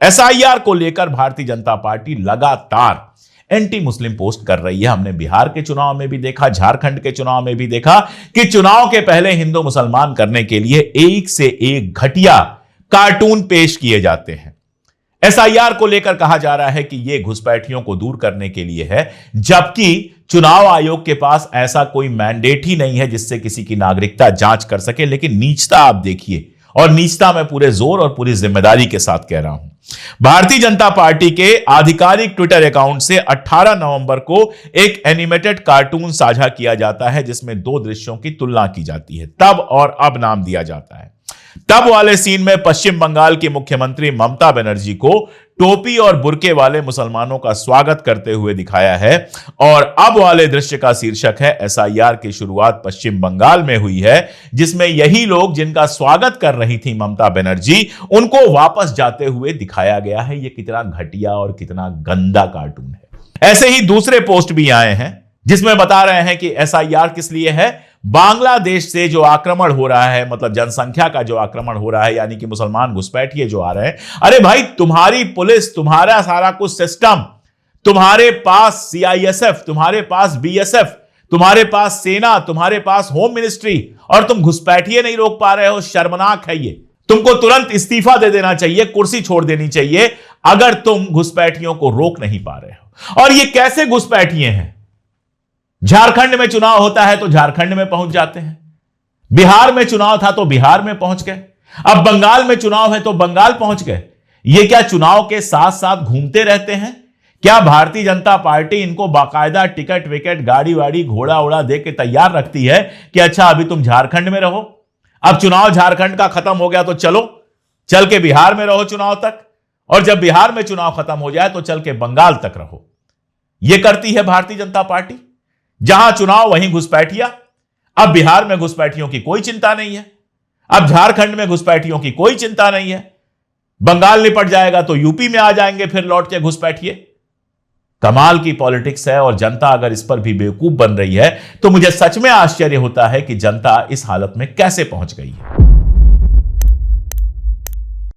SIR को लेकर Bharatiya Janata party लगातार एंटी मुस्लिम पोस्ट कर रही है। हमने बिहार के चुनाव में भी देखा, झारखंड के चुनाव में भी देखा कि चुनाव के पहले हिंदू मुसलमान करने के लिए एक से एक घटिया कार्टून पेश किए जाते हैं। एसआईआर को लेकर कहा जा रहा है कि यह घुसपैठियों को दूर करने के लिए है, जबकि चुनाव आयोग के पास ऐसा कोई मैंडेट ही नहीं है जिससे किसी की नागरिकता जांच कर सके। लेकिन नीचता आप देखिए, और नीचता मैं पूरे जोर और पूरी जिम्मेदारी के साथ कह रहा हूं। भारतीय जनता पार्टी के आधिकारिक ट्विटर अकाउंट से 18 नवंबर को एक एनिमेटेड कार्टून साझा किया जाता है जिसमें दो दृश्यों की तुलना की जाती है। तब और अब नाम दिया जाता है। तब वाले सीन में पश्चिम बंगाल की मुख्यमंत्री ममता बनर्जी को टोपी और बुर्के वाले मुसलमानों का स्वागत करते हुए दिखाया है, और अब वाले दृश्य का शीर्षक है एसआईआर की शुरुआत पश्चिम बंगाल में हुई है, जिसमें यही लोग जिनका स्वागत कर रही थी ममता बनर्जी, उनको वापस जाते हुए दिखाया गया है। यह कितना घटिया और कितना गंदा कार्टून है। ऐसे ही दूसरे पोस्ट भी आए हैं जिसमें बता रहे हैं कि एसआईआर किस लिए है। बांग्लादेश से जो आक्रमण हो रहा है, मतलब जनसंख्या का जो आक्रमण हो रहा है, यानी कि मुसलमान घुसपैठिए जो आ रहे हैं, अरे भाई तुम्हारी पुलिस, तुम्हारा सारा कुछ सिस्टम, तुम्हारे पास सीआईएसएफ, तुम्हारे पास बीएसएफ, तुम्हारे पास सेना, तुम्हारे पास होम मिनिस्ट्री, और तुम घुसपैठिए नहीं रोक पा रहे हो। शर्मनाक है ये। तुमको तुरंत इस्तीफा दे देना चाहिए, कुर्सी छोड़ देनी चाहिए अगर तुम घुसपैठियों को रोक नहीं पा रहे हो। और ये कैसे घुसपैठिए हैं? झारखंड में चुनाव होता है तो झारखंड में पहुंच जाते हैं, बिहार में चुनाव था तो बिहार में पहुंच गए, अब बंगाल में चुनाव है तो बंगाल पहुंच गए। ये क्या चुनाव के साथ साथ घूमते रहते हैं? क्या भारतीय जनता पार्टी इनको बाकायदा टिकट विकेट, गाड़ी वाड़ी, घोड़ा उड़ा दे के तैयार रखती है कि अच्छा अभी तुम झारखंड में रहो, अब चुनाव झारखंड का खत्म हो गया तो चलो चल के बिहार में रहो चुनाव तक, और जब बिहार में चुनाव खत्म हो जाए तो चल के बंगाल तक रहो। यह करती है भारतीय जनता पार्टी। जहां चुनाव वहीं घुसपैठिया। अब बिहार में घुसपैठियों की कोई चिंता नहीं है, अब झारखंड में घुसपैठियों की कोई चिंता नहीं है, बंगाल निपट जाएगा तो यूपी में आ जाएंगे फिर लौट के घुसपैठिए। कमाल की पॉलिटिक्स है, और जनता अगर इस पर भी बेवकूफ बन रही है तो मुझे सच में आश्चर्य होता है कि जनता इस हालत में कैसे पहुंच गई है।